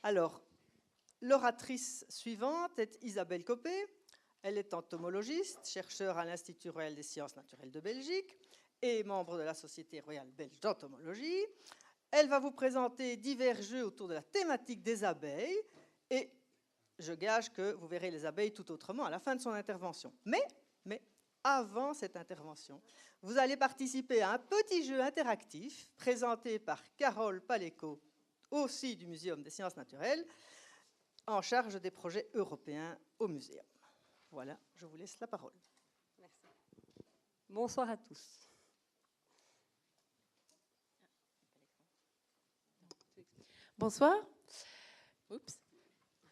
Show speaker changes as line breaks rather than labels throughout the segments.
Alors, l'oratrice suivante est Isabelle Copé. Elle est entomologiste, chercheur à l'Institut royal des sciences naturelles de Belgique et membre de la Société royale belge d'entomologie. Elle va vous présenter divers jeux autour de la thématique des abeilles et je gage que vous verrez les abeilles tout autrement à la fin de son intervention. Mais avant cette intervention, vous allez participer à un petit jeu interactif présenté par Carole Paléco, aussi du Muséum des sciences naturelles, en charge des projets européens au Muséum. Voilà, je vous laisse la parole.
Merci. Bonsoir à tous.
Bonsoir. Oups.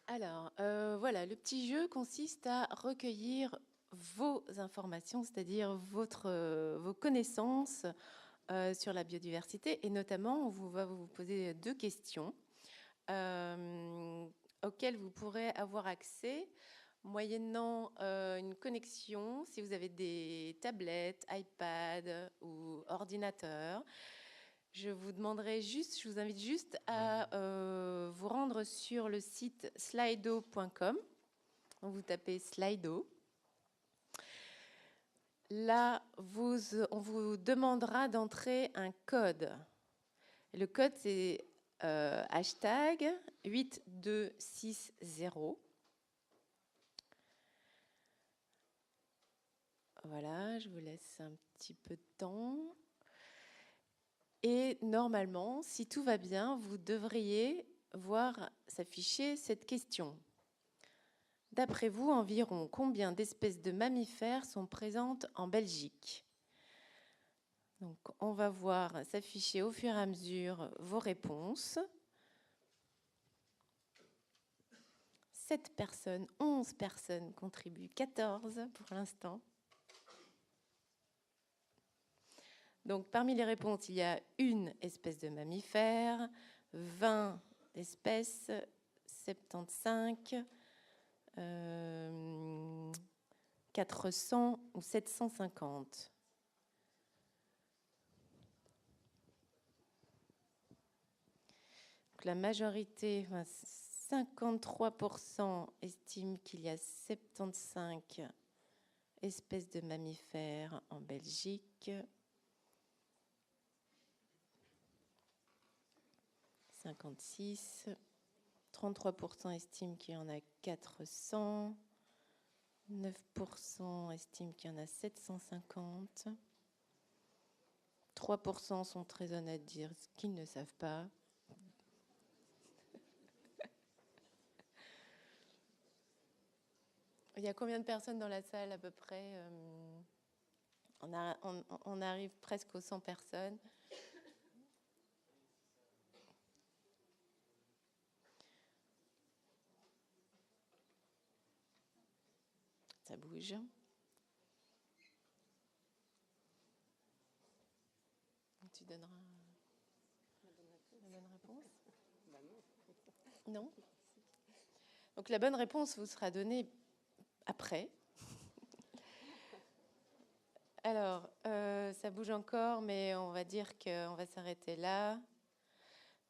Alors, voilà, le petit jeu consiste à recueillir vos informations, c'est-à-dire vos connaissances sur la biodiversité. Et notamment, on va vous poser 2 questions auxquelles vous pourrez avoir accès moyennant une connexion, si vous avez des tablettes, iPad ou ordinateurs. Je vous invite juste à vous rendre sur le site slido.com. Vous tapez Slido. Là, on vous demandera d'entrer un code. Le code, c'est hashtag 8260. Voilà, je vous laisse un petit peu de temps. Et normalement, si tout va bien, vous devriez voir s'afficher cette question. D'après vous, environ combien d'espèces de mammifères sont présentes en Belgique? Donc, on va voir s'afficher au fur et à mesure vos réponses. 7 personnes, 11 personnes contribuent, 14 pour l'instant. Donc, parmi les réponses, il y a une espèce de mammifère, 20 espèces, 75, 400 ou 750. Donc, la majorité, 53% estiment qu'il y a 75 espèces de mammifères en Belgique. 56, 33% estiment qu'il y en a 400, 9% estiment qu'il y en a 750, 3% sont très honnêtes de dire ce qu'ils ne savent pas. Il y a combien de personnes dans la salle à peu près? On arrive presque aux 100 personnes. Ça bouge. Tu donneras la bonne réponse? Non. Donc la bonne réponse vous sera donnée après. Alors, ça bouge encore, mais on va dire qu'on va s'arrêter là.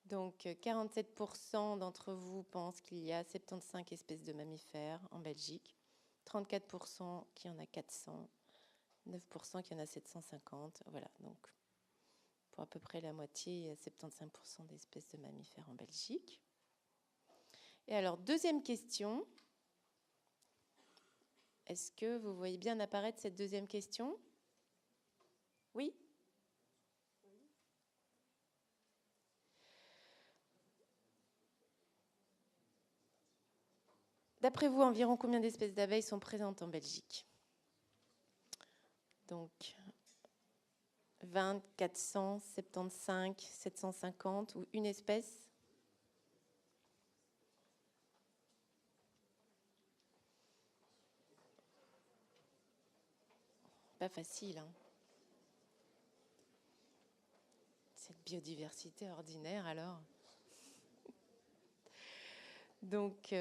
Donc 47% d'entre vous pensent qu'il y a 75 espèces de mammifères en Belgique. 34% qu'il y en a 400, 9% qu'il y en a 750. Voilà, donc pour à peu près la moitié, il y a 75% d'espèces de mammifères en Belgique. Et alors, deuxième question. Est-ce que vous voyez bien apparaître cette deuxième question? Oui? D'après vous, environ combien d'espèces d'abeilles sont présentes en Belgique? Donc, 20, 400, 75, 750 ou une espèce? Pas facile, hein? Cette biodiversité ordinaire, alors. Donc,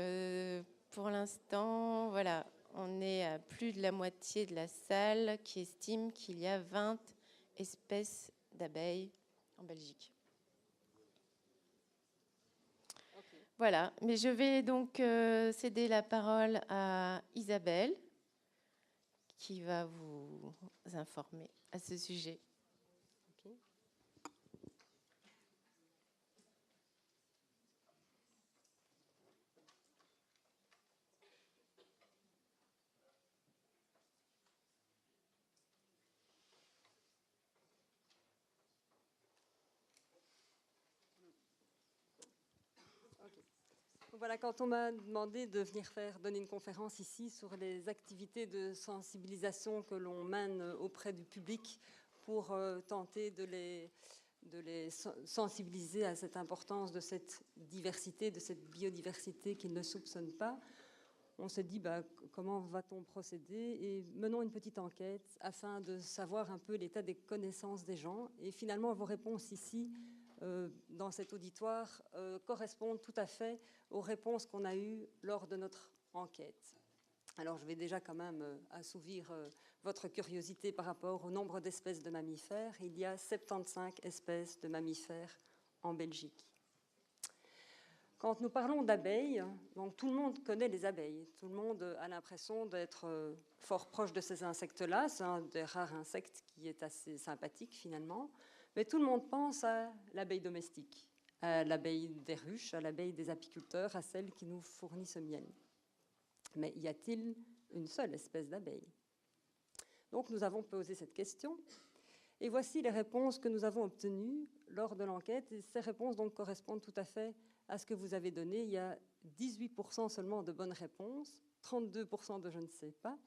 pour l'instant, voilà, on est à plus de la moitié de la salle qui estime qu'il y a 20 espèces d'abeilles en Belgique. Voilà, mais je vais donc céder la parole à Isabelle, qui va vous informer à ce sujet.
Ok. Voilà, quand on m'a demandé de venir donner une conférence ici sur les activités de sensibilisation que l'on mène auprès du public pour tenter de les sensibiliser à cette importance de cette diversité, de cette biodiversité qu'ils ne soupçonnent pas, on s'est dit comment va-t-on procéder, et menons une petite enquête afin de savoir un peu l'état des connaissances des gens. Et finalement, vos réponses ici, dans cet auditoire, correspondent tout à fait aux réponses qu'on a eues lors de notre enquête. Alors, je vais déjà quand même assouvir votre curiosité par rapport au nombre d'espèces de mammifères. Il y a 75 espèces de mammifères en Belgique. Quand nous parlons d'abeilles, donc tout le monde connaît les abeilles. Tout le monde a l'impression d'être fort proche de ces insectes-là. C'est un des rares insectes qui est assez sympathique finalement. Mais tout le monde pense à l'abeille domestique, à l'abeille des ruches, à l'abeille des apiculteurs, à celle qui nous fournit ce miel. Mais y a-t-il une seule espèce d'abeille? Donc nous avons posé cette question. Et voici les réponses que nous avons obtenues lors de l'enquête. Et ces réponses donc correspondent tout à fait à ce que vous avez donné. Il y a 18% seulement de bonnes réponses, 32% de je ne sais pas,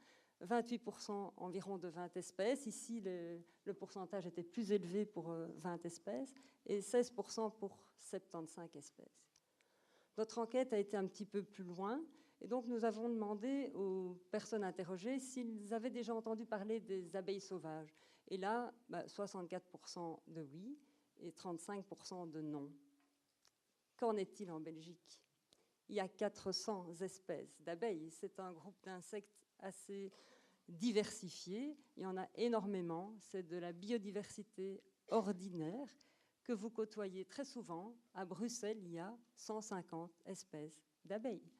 28% environ de 20 espèces. Ici, le pourcentage était plus élevé pour 20 espèces et 16% pour 75 espèces. Notre enquête a été un petit peu plus loin et donc nous avons demandé aux personnes interrogées s'ils avaient déjà entendu parler des abeilles sauvages. Et là, 64% de oui et 35% de non. Qu'en est-il en Belgique? Il y a 400 espèces d'abeilles. C'est un groupe d'insectes assez diversifié. Il y en a énormément. C'est de la biodiversité ordinaire que vous côtoyez très souvent. À Bruxelles, il y a 150 espèces d'abeilles.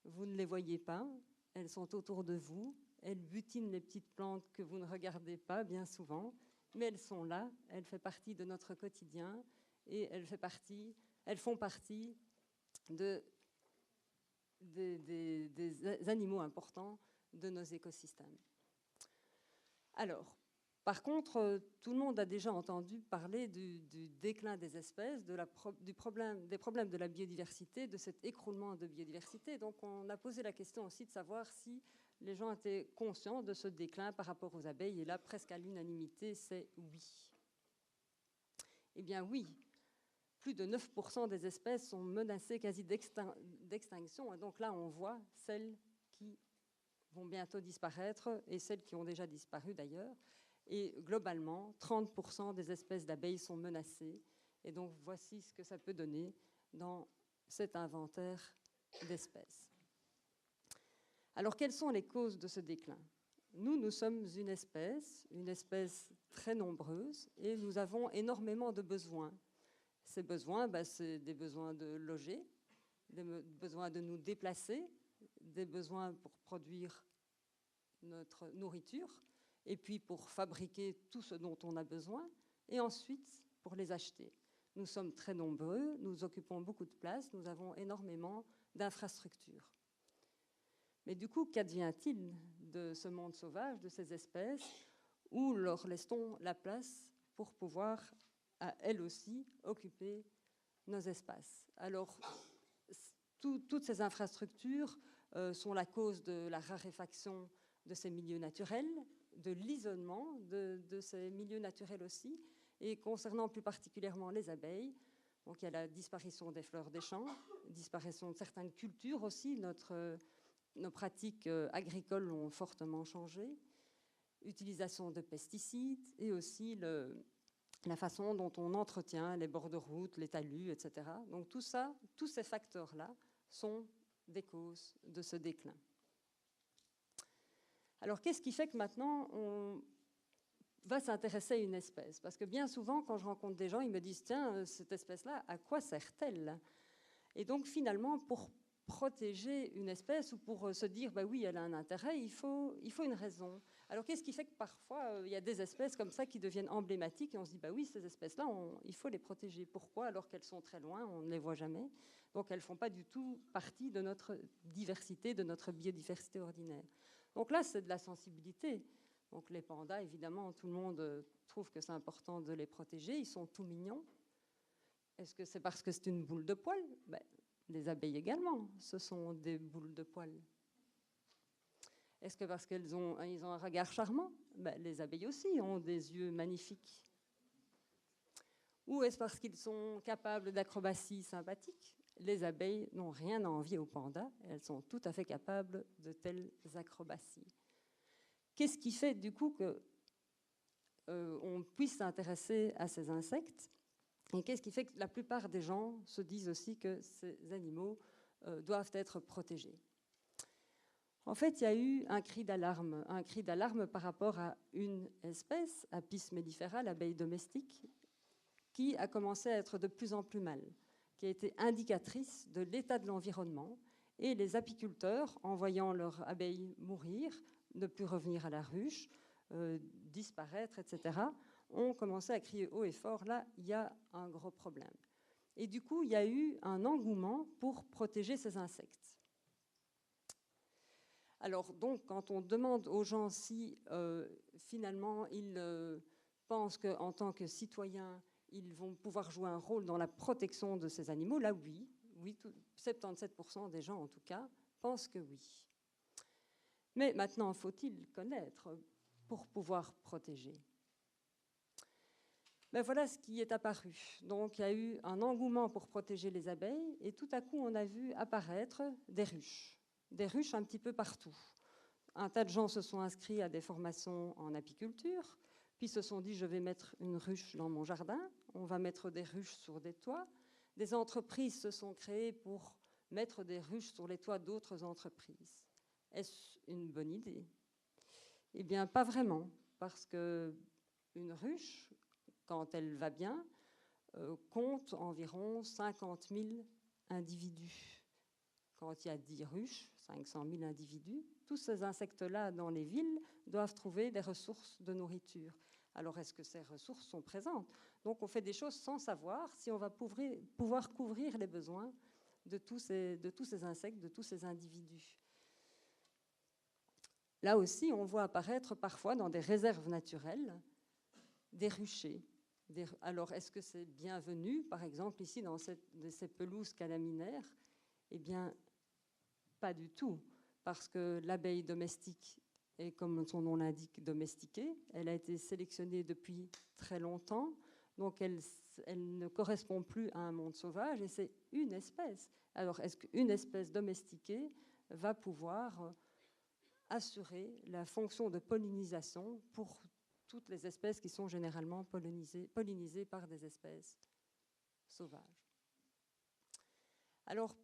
Vous ne les voyez pas. Elles sont autour de vous. Elles butinent les petites plantes que vous ne regardez pas bien souvent. Mais elles sont là. Elles font partie de notre quotidien. Et elles font partie des animaux importants de nos écosystèmes. Alors, par contre, tout le monde a déjà entendu parler du déclin des espèces, des problèmes de la biodiversité, de cet écroulement de biodiversité. Donc, on a posé la question aussi de savoir si les gens étaient conscients de ce déclin par rapport aux abeilles. Et là, presque à l'unanimité, c'est oui. Eh bien, oui. Plus de 9% des espèces sont menacées quasi d'extinction. Et donc là, on voit celles qui vont bientôt disparaître et celles qui ont déjà disparu d'ailleurs. Et globalement, 30% des espèces d'abeilles sont menacées. Et donc voici ce que ça peut donner dans cet inventaire d'espèces. Alors, quelles sont les causes de ce déclin? Nous sommes une espèce très nombreuse, et nous avons énormément de besoins. Ces besoins, c'est des besoins de loger, des besoins de nous déplacer, des besoins pour produire notre nourriture, et puis pour fabriquer tout ce dont on a besoin, et ensuite pour les acheter. Nous sommes très nombreux, nous occupons beaucoup de place, nous avons énormément d'infrastructures. Mais du coup, qu'advient-il de ce monde sauvage, de ces espèces, où leur laisse-t-on la place pour pouvoir à elles aussi occuper nos espaces? Alors, toutes ces infrastructures sont la cause de la raréfaction de ces milieux naturels, de l'isolement de ces milieux naturels aussi, et concernant plus particulièrement les abeilles, donc il y a la disparition des fleurs des champs, disparition de certaines cultures aussi, nos pratiques agricoles ont fortement changé, utilisation de pesticides et aussi la façon dont on entretient les bords de route, les talus, etc. Donc tout ça, tous ces facteurs-là sont des causes de ce déclin. Alors qu'est-ce qui fait que maintenant on va s'intéresser à une espèce? Parce que bien souvent, quand je rencontre des gens, ils me disent « Tiens, cette espèce-là, à quoi sert-elle » Et donc finalement, pour protéger une espèce ou pour se dire, bah oui, elle a un intérêt, il faut une raison. Alors qu'est-ce qui fait que parfois, il y a des espèces comme ça qui deviennent emblématiques et on se dit, bah oui, ces espèces-là, il faut les protéger. Pourquoi? Alors qu'elles sont très loin, on ne les voit jamais. Donc elles ne font pas du tout partie de notre diversité, de notre biodiversité ordinaire. Donc là, c'est de la sensibilité. Donc les pandas, évidemment, tout le monde trouve que c'est important de les protéger. Ils sont tout mignons. Est-ce que c'est parce que c'est une boule de poil? Ben, les abeilles également, ce sont des boules de poil. Est-ce que parce qu'ils ont un regard charmant? Ben, les abeilles aussi ont des yeux magnifiques. Ou est-ce parce qu'ils sont capables d'acrobaties sympathiques? Les abeilles n'ont rien à envier aux pandas. Elles sont tout à fait capables de telles acrobaties. Qu'est-ce qui fait du coup qu'on puisse s'intéresser à ces insectes? Et qu'est-ce qui fait que la plupart des gens se disent aussi que ces animaux doivent être protégés? En fait, il y a eu un cri d'alarme par rapport à une espèce, Apis mellifera, l'abeille domestique, qui a commencé à être de plus en plus mal, qui a été indicatrice de l'état de l'environnement. Et les apiculteurs, en voyant leurs abeilles mourir, ne plus revenir à la ruche, disparaître, etc., ont commencé à crier haut et fort, là, il y a un gros problème. Et du coup, il y a eu un engouement pour protéger ces insectes. Alors, donc, quand on demande aux gens si, finalement, ils pensent qu'en tant que citoyens, ils vont pouvoir jouer un rôle dans la protection de ces animaux, là, oui, 77% des gens, en tout cas, pensent que oui. Mais maintenant, faut-il connaître pour pouvoir protéger? Ben voilà ce qui est apparu. Donc, il y a eu un engouement pour protéger les abeilles et tout à coup, on a vu apparaître des ruches un petit peu partout. Un tas de gens se sont inscrits à des formations en apiculture, puis se sont dit, je vais mettre une ruche dans mon jardin, on va mettre des ruches sur des toits. Des entreprises se sont créées pour mettre des ruches sur les toits d'autres entreprises. Est-ce une bonne idée? Eh bien, pas vraiment, parce qu'une ruche, quand elle va bien, compte environ 50 000 individus. Quand il y a 10 ruches, 500 000 individus, tous ces insectes-là dans les villes doivent trouver des ressources de nourriture. Alors, est-ce que ces ressources sont présentes? Donc, on fait des choses sans savoir si on va pouvoir couvrir les besoins de tous ces insectes, de tous ces individus. Là aussi, on voit apparaître parfois dans des réserves naturelles des ruchers. Alors, est-ce que c'est bienvenu? Par exemple, ici, dans ces pelouses calaminaires, eh bien, pas du tout, parce que l'abeille domestique est, comme son nom l'indique, domestiquée. Elle a été sélectionnée depuis très longtemps, donc elle ne correspond plus à un monde sauvage, et c'est une espèce. Alors, est-ce qu'une espèce domestiquée va pouvoir assurer la fonction de pollinisation pour toutes les espèces qui sont généralement pollinisées par des espèces sauvages? Alors,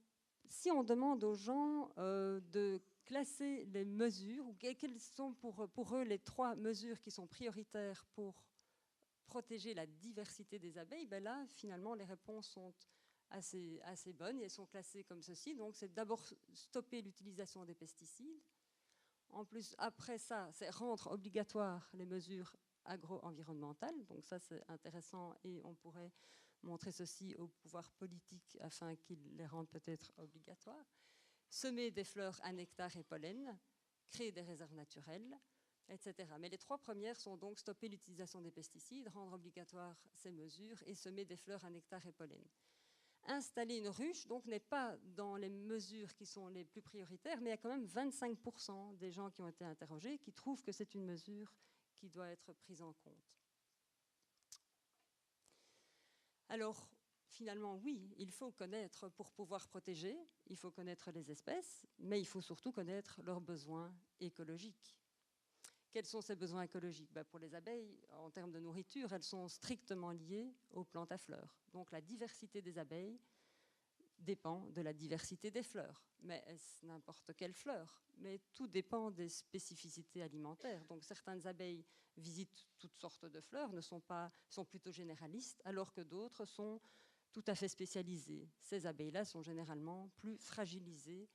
si on demande aux gens de classer les mesures, ou quelles sont pour eux les 3 mesures qui sont prioritaires pour protéger la diversité des abeilles, ben là, finalement, les réponses sont assez bonnes et elles sont classées comme ceci. Donc, c'est d'abord stopper l'utilisation des pesticides. En plus, après ça, c'est rendre obligatoire les mesures agro-environnementales. Donc ça, c'est intéressant et on pourrait montrer ceci au pouvoir politique afin qu'il les rende peut-être obligatoires. Semer des fleurs à nectar et pollen, créer des réserves naturelles, etc. Mais les 3 premières sont donc stopper l'utilisation des pesticides, rendre obligatoire ces mesures et semer des fleurs à nectar et pollen. Installer une ruche, donc, n'est pas dans les mesures qui sont les plus prioritaires, mais il y a quand même 25% des gens qui ont été interrogés qui trouvent que c'est une mesure qui doit être prise en compte. Alors, finalement, oui, il faut connaître pour pouvoir protéger, il faut connaître les espèces, mais il faut surtout connaître leurs besoins écologiques. Quels sont ces besoins écologiques? Pour les abeilles, en termes de nourriture, elles sont strictement liées aux plantes à fleurs. Donc la diversité des abeilles dépend de la diversité des fleurs. Mais est-ce n'importe quelle fleur? Mais tout dépend des spécificités alimentaires. Donc certaines abeilles visitent toutes sortes de fleurs, sont plutôt généralistes, alors que d'autres sont tout à fait spécialisées. Ces abeilles-là sont généralement plus fragilisées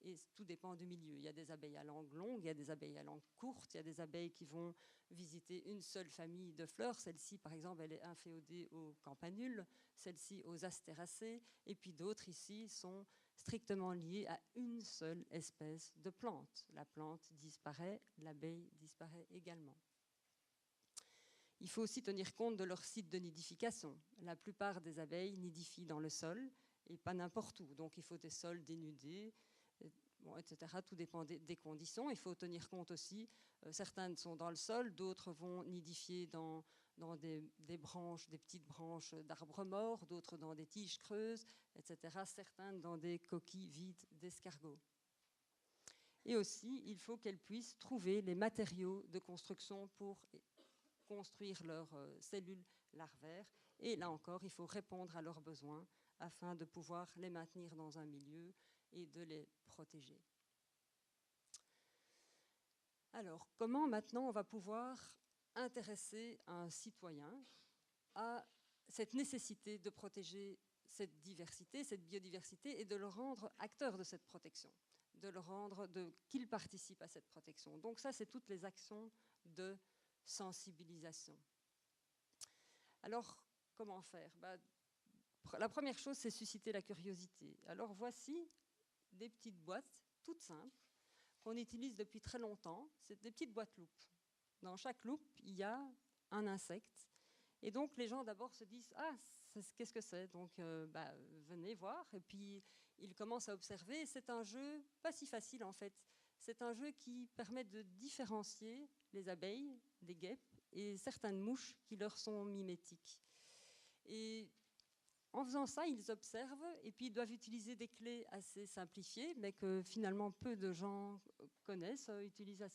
et tout dépend du milieu. Il y a des abeilles à langue longue, il y a des abeilles à langue courte, il y a des abeilles qui vont visiter une seule famille de fleurs. Celle-ci, par exemple, elle est inféodée aux campanules, celle-ci aux astéracées, et puis d'autres ici sont strictement liées à une seule espèce de plante. La plante disparaît, l'abeille disparaît également. Il faut aussi tenir compte de leur site de nidification. La plupart des abeilles nidifient dans le sol et pas n'importe où. Donc il faut des sols dénudés, bon, etc. Tout dépend des conditions. Il faut tenir compte aussi, certaines sont dans le sol, d'autres vont nidifier dans des branches, des petites branches d'arbres morts, d'autres dans des tiges creuses, etc. Certaines dans des coquilles vides d'escargots. Et aussi, il faut qu'elles puissent trouver les matériaux de construction pour construire leurs cellules larvaires. Et là encore, il faut répondre à leurs besoins afin de pouvoir les maintenir dans un milieu et de les protéger. Alors, comment maintenant on va pouvoir intéresser un citoyen à cette nécessité de protéger cette diversité, cette biodiversité, et de le rendre acteur de cette protection, de le rendre, qu'il participe à cette protection. Donc ça, c'est toutes les actions de sensibilisation. Alors, comment faire? La première chose, c'est susciter la curiosité. Alors voici des petites boîtes toutes simples qu'on utilise depuis très longtemps. C'est des petites boîtes loupes. Dans chaque loupe, il y a un insecte. Et donc les gens d'abord se disent « Ah, qu'est-ce que c'est ?» Donc venez voir. Et puis ils commencent à observer. C'est un jeu pas si facile en fait. C'est un jeu qui permet de différencier les abeilles des guêpes et certaines mouches qui leur sont mimétiques. Et en faisant ça, ils observent et puis ils doivent utiliser des clés assez simplifiées, mais que finalement peu de gens connaissent, utilisent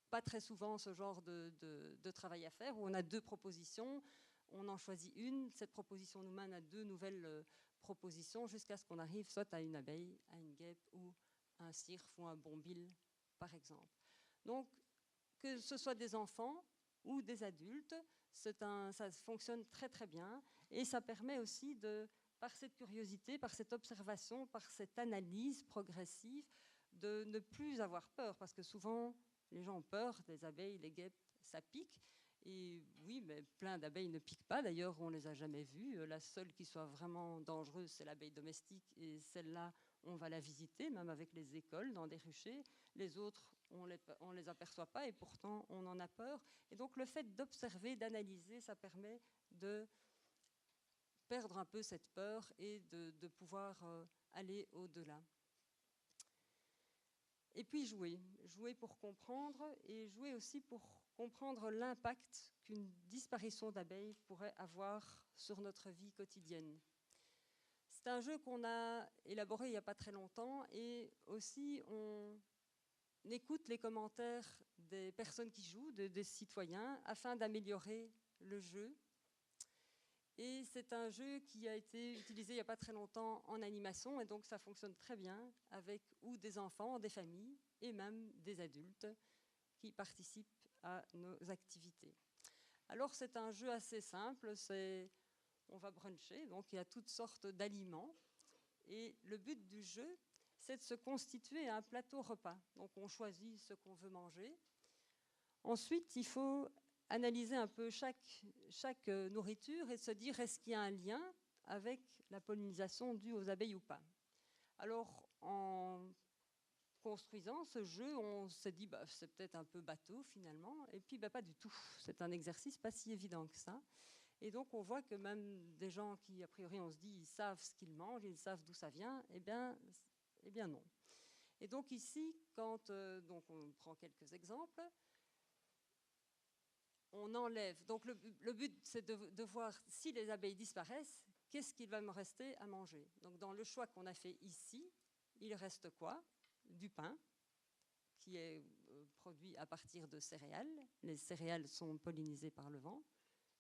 pas très souvent ce genre de travail à faire, où on a deux propositions, on en choisit une, cette proposition nous mène à deux nouvelles propositions, jusqu'à ce qu'on arrive soit à une abeille, à une guêpe, ou un cirfe ou un bombil, par exemple. Donc, que ce soit des enfants ou des adultes, ça fonctionne très très bien, et ça permet aussi, par cette curiosité, par cette observation, par cette analyse progressive, de ne plus avoir peur, parce que souvent les gens ont peur des abeilles, les guêpes, ça pique. Et oui, mais plein d'abeilles ne piquent pas, d'ailleurs on ne les a jamais vues. La seule qui soit vraiment dangereuse, c'est l'abeille domestique, et celle-là, on va la visiter, même avec les écoles, dans des ruchers. Les autres, on les aperçoit pas, et pourtant on en a peur. Et donc le fait d'observer, d'analyser, ça permet de perdre un peu cette peur et de pouvoir aller au-delà. Et puis jouer pour comprendre, et jouer aussi pour comprendre l'impact qu'une disparition d'abeilles pourrait avoir sur notre vie quotidienne. C'est un jeu qu'on a élaboré il n'y a pas très longtemps, et aussi on écoute les commentaires des personnes qui jouent, des citoyens, afin d'améliorer le jeu. Et c'est un jeu qui a été utilisé il n'y a pas très longtemps en animation, et donc ça fonctionne très bien avec ou des enfants, des familles, et même des adultes qui participent à nos activités. Alors c'est un jeu assez simple, on va bruncher, donc il y a toutes sortes d'aliments, et le but du jeu, c'est de se constituer un plateau repas. Donc on choisit ce qu'on veut manger. Ensuite, il faut analyser un peu chaque nourriture et se dire, est-ce qu'il y a un lien avec la pollinisation due aux abeilles ou pas? Alors, en construisant ce jeu, on s'est dit, c'est peut-être un peu bateau finalement, et puis pas du tout. C'est un exercice pas si évident que ça. Et donc, on voit que même des gens qui, a priori, on se dit, ils savent ce qu'ils mangent, ils savent d'où ça vient, eh bien non. Et donc ici, quand donc on prend quelques exemples, on enlève. Donc le but, c'est de voir si les abeilles disparaissent, qu'est-ce qu'il va me rester à manger. Donc dans le choix qu'on a fait ici, il reste quoi? Du pain, qui est produit à partir de céréales. Les céréales sont pollinisées par le vent,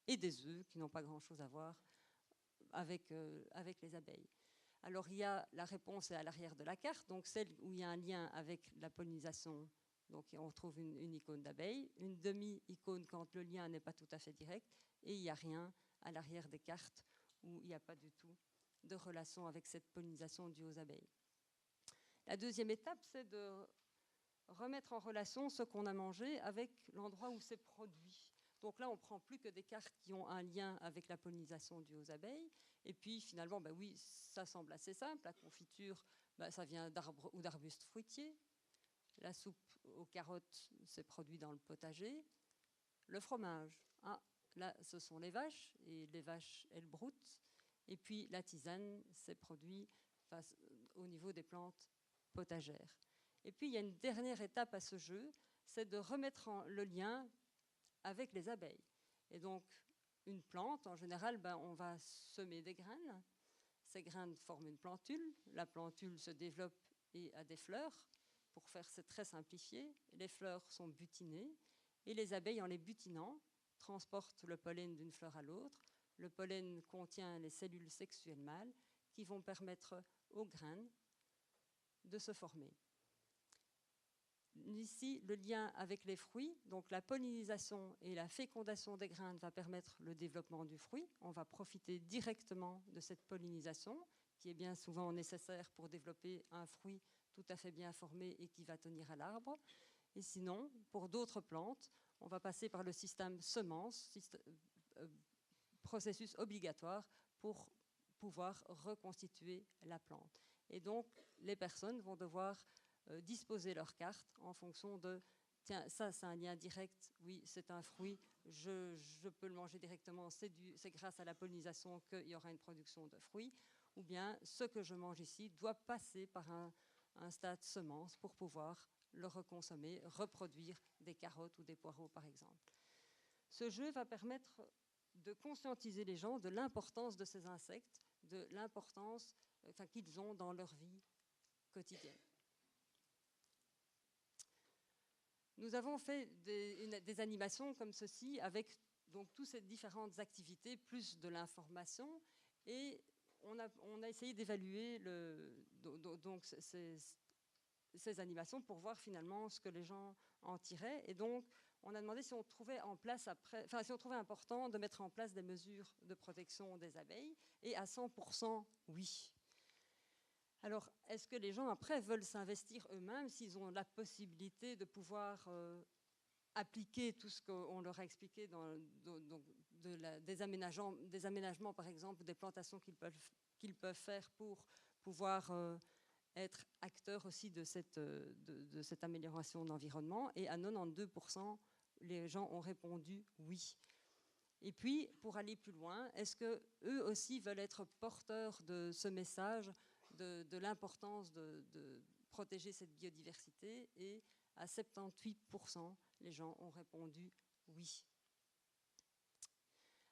et des œufs qui n'ont pas grand-chose à voir avec les abeilles. Alors il y a la réponse est à l'arrière de la carte, donc celle où il y a un lien avec la pollinisation. Donc on retrouve une icône d'abeille, une demi-icône quand le lien n'est pas tout à fait direct, et il n'y a rien à l'arrière des cartes où il n'y a pas du tout de relation avec cette pollinisation due aux abeilles. La deuxième étape, c'est de remettre en relation ce qu'on a mangé avec l'endroit où c'est produit. Donc là, on ne prend plus que des cartes qui ont un lien avec la pollinisation due aux abeilles. Et puis finalement, oui, ça semble assez simple. La confiture, ça vient d'arbres ou d'arbustes fruitiers. La soupe aux carottes, c'est produit dans le potager. Le fromage, là, ce sont les vaches, et les vaches, elles broutent. Et puis la tisane, c'est produit au niveau des plantes potagères. Et puis il y a une dernière étape à ce jeu, c'est de remettre le lien avec les abeilles. Et donc, une plante, en général, on va semer des graines. Ces graines forment une plantule. La plantule se développe et a des fleurs. Pour faire, c'est très simplifié. Les fleurs sont butinées. Et les abeilles, en les butinant, transportent le pollen d'une fleur à l'autre. Le pollen contient les cellules sexuelles mâles qui vont permettre aux graines de se former. Ici, le lien avec les fruits, donc la pollinisation et la fécondation des graines va permettre le développement du fruit. On va profiter directement de cette pollinisation qui est bien souvent nécessaire pour développer un fruit tout à fait bien formé et qui va tenir à l'arbre. Et sinon, pour d'autres plantes, on va passer par le système semence, processus obligatoire pour pouvoir reconstituer la plante. Et donc, les personnes vont devoir disposer leur carte en fonction de tiens, ça c'est un lien direct, oui c'est un fruit, je peux le manger directement, c'est grâce à la pollinisation qu'il y aura une production de fruits, ou bien ce que je mange ici doit passer par un stade semence pour pouvoir le reconsommer, reproduire des carottes ou des poireaux par exemple. Ce jeu va permettre de conscientiser les gens de l'importance de ces insectes, de l'importance qu'ils ont dans leur vie quotidienne. Nous avons fait des animations comme ceci avec donc toutes ces différentes activités, plus de l'information, et on a essayé d'évaluer donc ces animations pour voir finalement ce que les gens en tiraient. Et donc, on a demandé si on trouvait important de mettre en place des mesures de protection des abeilles, et à 100%, oui. Alors, est-ce que les gens, après, veulent s'investir eux-mêmes s'ils ont la possibilité de pouvoir appliquer tout ce qu'on leur a expliqué des aménagements, par exemple, des plantations qu'ils peuvent faire pour pouvoir être acteurs aussi de cette amélioration de l'environnement. Et à 92%, les gens ont répondu oui. Et puis, pour aller plus loin, est-ce qu'eux aussi veulent être porteurs de ce message de l'importance de protéger cette biodiversité, et à 78%, les gens ont répondu oui.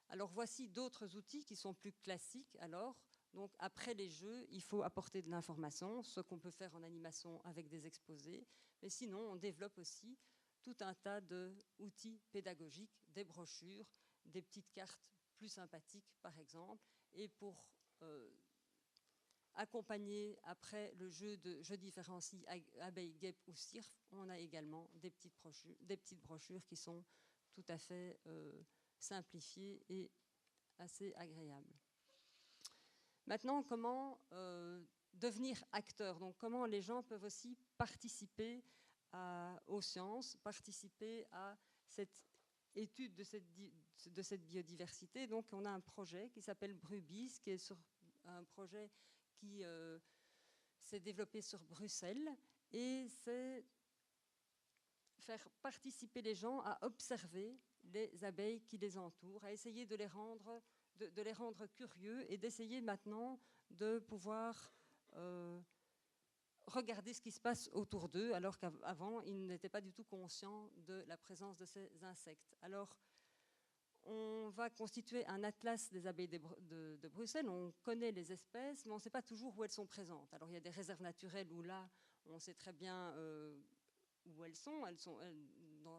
Alors voici d'autres outils qui sont plus classiques. Alors, donc après les jeux, il faut apporter de l'information, ce qu'on peut faire en animation avec des exposés, mais sinon on développe aussi tout un tas d'outils pédagogiques, des brochures, des petites cartes plus sympathiques par exemple, et pour accompagner après le jeu de je différencie abeille, guêpe ou cirfe, on a également des petites brochures qui sont tout à fait simplifiées et assez agréables. Maintenant, comment devenir acteur? Donc, comment les gens peuvent aussi participer aux sciences, participer à cette étude de cette biodiversité. Donc, on a un projet qui s'appelle Brubis, qui est un projet qui s'est développé sur Bruxelles, et c'est faire participer les gens à observer les abeilles qui les entourent, à essayer de les rendre curieux, et d'essayer maintenant de pouvoir regarder ce qui se passe autour d'eux, alors qu'avant, ils n'étaient pas du tout conscients de la présence de ces insectes. Alors, on va constituer un atlas des abeilles de Bruxelles. On connaît les espèces, mais on ne sait pas toujours où elles sont présentes. Alors, il y a des réserves naturelles où là, on sait très bien où elles sont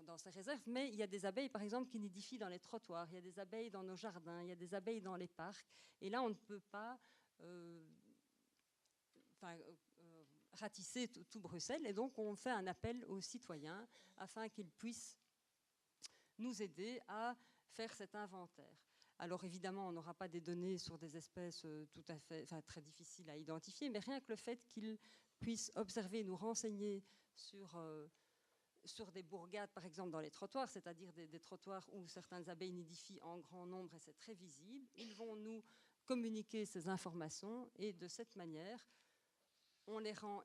dans ces réserves, mais il y a des abeilles, par exemple, qui nidifient dans les trottoirs, il y a des abeilles dans nos jardins, il y a des abeilles dans les parcs, et là, on ne peut pas ratisser tout Bruxelles, et donc on fait un appel aux citoyens afin qu'ils puissent nous aider à faire cet inventaire. Alors évidemment, on n'aura pas des données sur des espèces tout à fait, très difficiles à identifier, mais rien que le fait qu'ils puissent observer, nous renseigner sur des bourgades, par exemple dans les trottoirs, c'est-à-dire des trottoirs où certaines abeilles nidifient en grand nombre et c'est très visible, ils vont nous communiquer ces informations et de cette manière,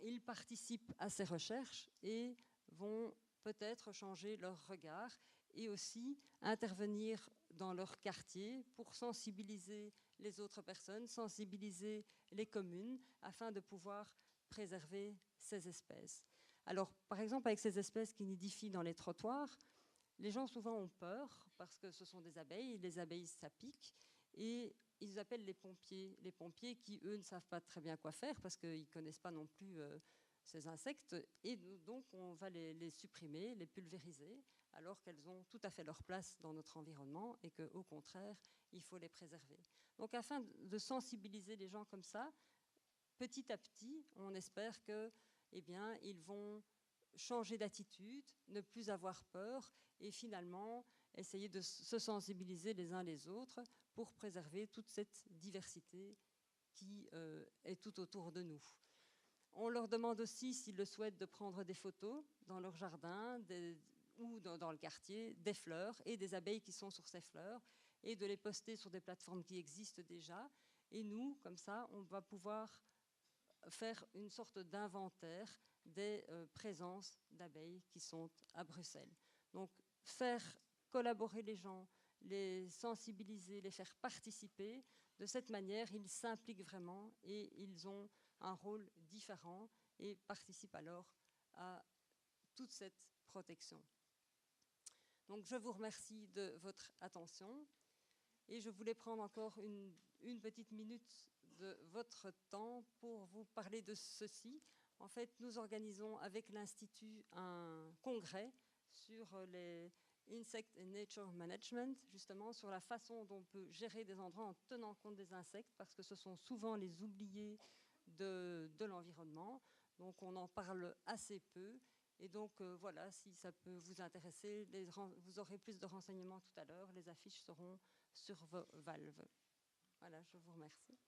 ils participent à ces recherches et vont peut-être changer leur regard et aussi intervenir dans leur quartier pour sensibiliser les autres personnes, sensibiliser les communes afin de pouvoir préserver ces espèces. Alors, par exemple, avec ces espèces qui nidifient dans les trottoirs, les gens souvent ont peur parce que ce sont des abeilles, les abeilles ça pique et ils appellent les pompiers qui, eux, ne savent pas très bien quoi faire parce qu'ils ne connaissent pas non plus ces insectes et donc on va les supprimer, les pulvériser alors qu'elles ont tout à fait leur place dans notre environnement et qu'au contraire, il faut les préserver. Donc afin de sensibiliser les gens comme ça, petit à petit, on espère que, eh bien, ils vont changer d'attitude, ne plus avoir peur et finalement essayer de se sensibiliser les uns les autres pour préserver toute cette diversité qui est tout autour de nous. On leur demande aussi, s'ils le souhaitent, de prendre des photos dans leur jardin ou dans le quartier des fleurs et des abeilles qui sont sur ces fleurs et de les poster sur des plateformes qui existent déjà. Et nous, comme ça, on va pouvoir faire une sorte d'inventaire des présences d'abeilles qui sont à Bruxelles. Donc, faire collaborer les gens, les sensibiliser, les faire participer, de cette manière, ils s'impliquent vraiment et ils ont un rôle différent et participent alors à toute cette protection. Donc, je vous remercie de votre attention et je voulais prendre encore une petite minute de votre temps pour vous parler de ceci. En fait, nous organisons avec l'Institut un congrès sur les Insect and Nature Management, justement sur la façon dont on peut gérer des endroits en tenant compte des insectes, parce que ce sont souvent les oubliés de l'environnement. Donc on en parle assez peu. Et donc voilà, si ça peut vous intéresser, vous aurez plus de renseignements tout à l'heure. Les affiches seront sur vos valves. Voilà, je vous remercie.